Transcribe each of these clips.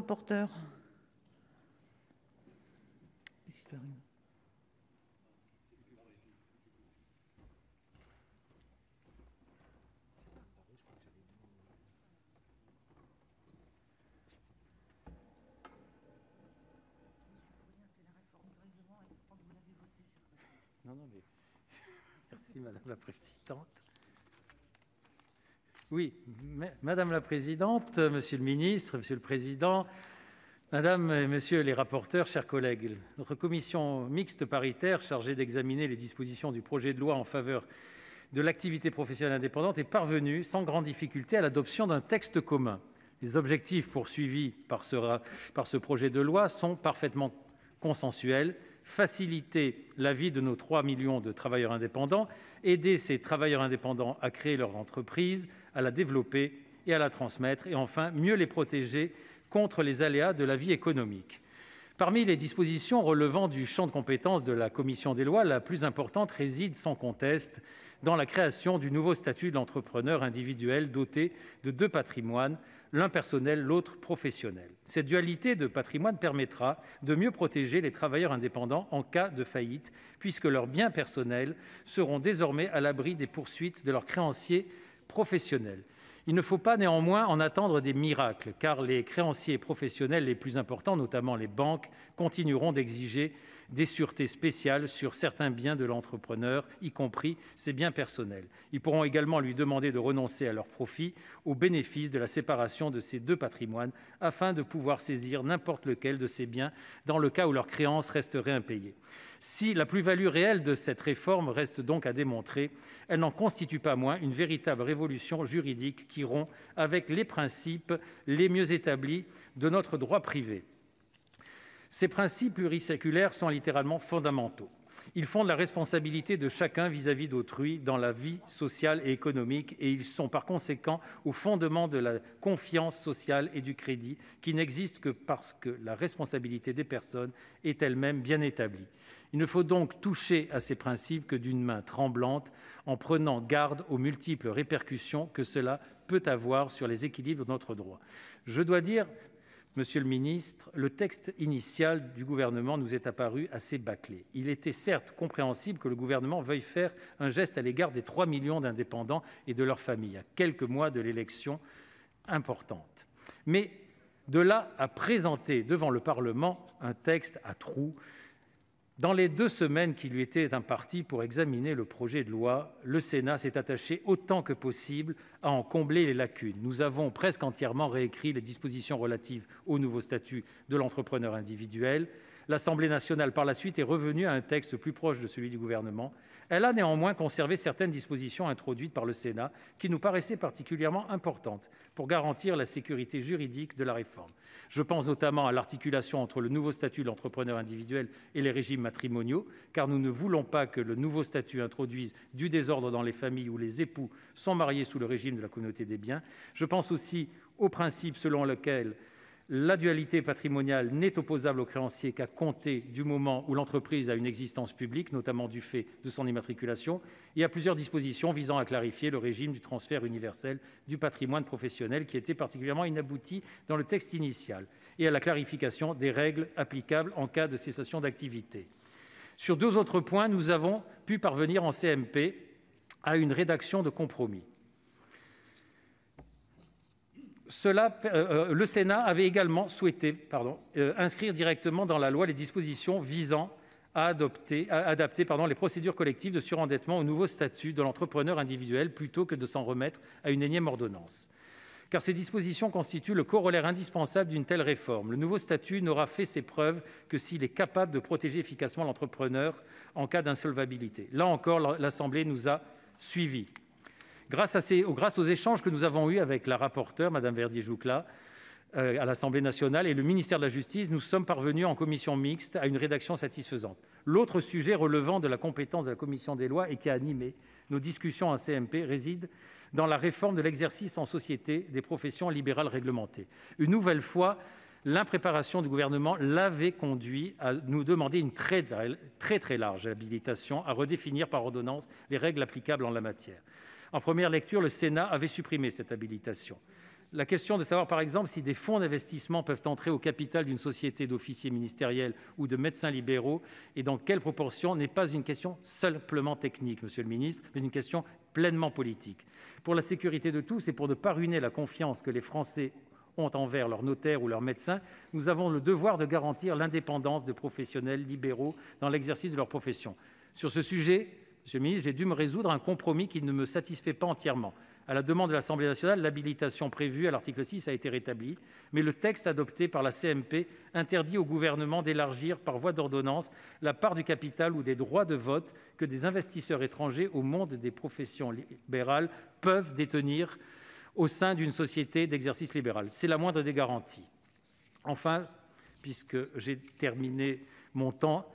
rapporteur. Merci Madame la Présidente. Oui, Madame la Présidente, Monsieur le Ministre, Monsieur le Président, Madame et Messieurs les rapporteurs, chers collègues, notre commission mixte paritaire chargée d'examiner les dispositions du projet de loi en faveur de l'activité professionnelle indépendante est parvenue sans grande difficulté à l'adoption d'un texte commun. Les objectifs poursuivis par ce projet de loi sont parfaitement consensuels: faciliter la vie de nos 3 millions de travailleurs indépendants, aider ces travailleurs indépendants à créer leur entreprise, à la développer et à la transmettre, et enfin mieux les protéger contre les aléas de la vie économique. Parmi les dispositions relevant du champ de compétences de la commission des lois, la plus importante réside sans conteste dans la création du nouveau statut de l'entrepreneur individuel doté de 2 patrimoines, l'un personnel, l'autre professionnel. Cette dualité de patrimoine permettra de mieux protéger les travailleurs indépendants en cas de faillite, puisque leurs biens personnels seront désormais à l'abri des poursuites de leurs créanciers professionnels. Il ne faut pas néanmoins en attendre des miracles, car les créanciers professionnels les plus importants, notamment les banques, continueront d'exiger des sûretés spéciales sur certains biens de l'entrepreneur, y compris ses biens personnels. Ils pourront également lui demander de renoncer à leur profit au bénéfice de la séparation de ces 2 patrimoines, afin de pouvoir saisir n'importe lequel de ces biens dans le cas où leurs créances resteraient impayées. Si la plus-value réelle de cette réforme reste donc à démontrer, elle n'en constitue pas moins une véritable révolution juridique qui rompt avec les principes les mieux établis de notre droit privé. Ces principes pluriséculaires sont littéralement fondamentaux. Ils fondent la responsabilité de chacun vis-à-vis d'autrui dans la vie sociale et économique, et ils sont par conséquent au fondement de la confiance sociale et du crédit, qui n'existe que parce que la responsabilité des personnes est elle-même bien établie. Il ne faut donc toucher à ces principes que d'une main tremblante, en prenant garde aux multiples répercussions que cela peut avoir sur les équilibres de notre droit. Je dois dire, Monsieur le ministre, le texte initial du Gouvernement nous est apparu assez bâclé. Il était certes compréhensible que le Gouvernement veuille faire un geste à l'égard des 3 millions d'indépendants et de leurs familles, à quelques mois de l'élection importante. Mais de là à présenter devant le Parlement un texte à trous, dans les 2 semaines qui lui étaient imparties pour examiner le projet de loi, le Sénat s'est attaché autant que possible à en combler les lacunes. Nous avons presque entièrement réécrit les dispositions relatives au nouveau statut de l'entrepreneur individuel. L'Assemblée nationale, par la suite, est revenue à un texte plus proche de celui du Gouvernement. Elle a néanmoins conservé certaines dispositions introduites par le Sénat qui nous paraissaient particulièrement importantes pour garantir la sécurité juridique de la réforme. Je pense notamment à l'articulation entre le nouveau statut de l'entrepreneur individuel et les régimes matrimoniaux, car nous ne voulons pas que le nouveau statut introduise du désordre dans les familles où les époux sont mariés sous le régime de la communauté des biens. Je pense aussi au principe selon lequel la dualité patrimoniale n'est opposable au créancier qu'à compter du moment où l'entreprise a une existence publique, notamment du fait de son immatriculation, et à plusieurs dispositions visant à clarifier le régime du transfert universel du patrimoine professionnel qui était particulièrement inabouti dans le texte initial, et à la clarification des règles applicables en cas de cessation d'activité. Sur 2 autres points, nous avons pu parvenir en CMP à une rédaction de compromis. Le Sénat avait également souhaité inscrire directement dans la loi les dispositions visant à adapter les procédures collectives de surendettement au nouveau statut de l'entrepreneur individuel plutôt que de s'en remettre à une énième ordonnance. Car ces dispositions constituent le corollaire indispensable d'une telle réforme. Le nouveau statut n'aura fait ses preuves que s'il est capable de protéger efficacement l'entrepreneur en cas d'insolvabilité. Là encore, l'Assemblée nous a suivis. Grâce aux échanges que nous avons eus avec la rapporteure, Mme Verdier-Jouclas, à l'Assemblée nationale et le ministère de la Justice, nous sommes parvenus en commission mixte à une rédaction satisfaisante. L'autre sujet relevant de la compétence de la commission des lois et qui a animé nos discussions en CMP réside dans la réforme de l'exercice en société des professions libérales réglementées. Une nouvelle fois, l'impréparation du Gouvernement l'avait conduit à nous demander une très large habilitation à redéfinir par ordonnance les règles applicables en la matière. En première lecture, le Sénat avait supprimé cette habilitation. La question de savoir, par exemple, si des fonds d'investissement peuvent entrer au capital d'une société d'officiers ministériels ou de médecins libéraux et dans quelle proportion n'est pas une question simplement technique, monsieur le ministre, mais une question pleinement politique. Pour la sécurité de tous et pour ne pas ruiner la confiance que les Français ont envers leurs notaires ou leurs médecins, nous avons le devoir de garantir l'indépendance des professionnels libéraux dans l'exercice de leur profession. Sur ce sujet, monsieur le ministre, j'ai dû me résoudre à un compromis qui ne me satisfait pas entièrement. À la demande de l'Assemblée nationale, l'habilitation prévue à l'article 6 a été rétablie, mais le texte adopté par la CMP interdit au Gouvernement d'élargir par voie d'ordonnance la part du capital ou des droits de vote que des investisseurs étrangers au monde des professions libérales peuvent détenir au sein d'une société d'exercice libéral. C'est la moindre des garanties. Enfin, puisque j'ai terminé mon temps,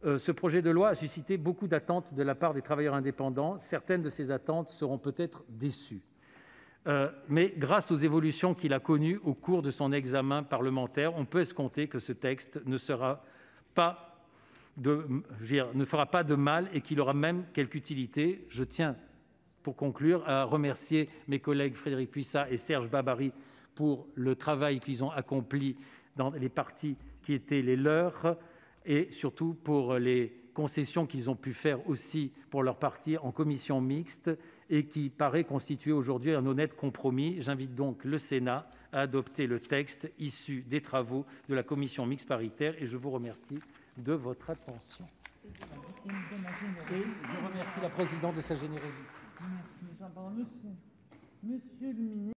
ce projet de loi a suscité beaucoup d'attentes de la part des travailleurs indépendants. Certaines de ces attentes seront peut-être déçues. Mais grâce aux évolutions qu'il a connues au cours de son examen parlementaire, on peut escompter que ce texte ne fera pas de mal et qu'il aura même quelque utilité. Je tiens, pour conclure, à remercier mes collègues Frédérique Puissat et Serge Babary pour le travail qu'ils ont accompli dans les parties qui étaient les leurs, et surtout pour les concessions qu'ils ont pu faire aussi pour leur partie en commission mixte et qui paraît constituer aujourd'hui un honnête compromis. J'invite donc le Sénat à adopter le texte issu des travaux de la commission mixte paritaire et je vous remercie de votre attention. Et je remercie la présidente de sa générosité. Monsieur le ministre.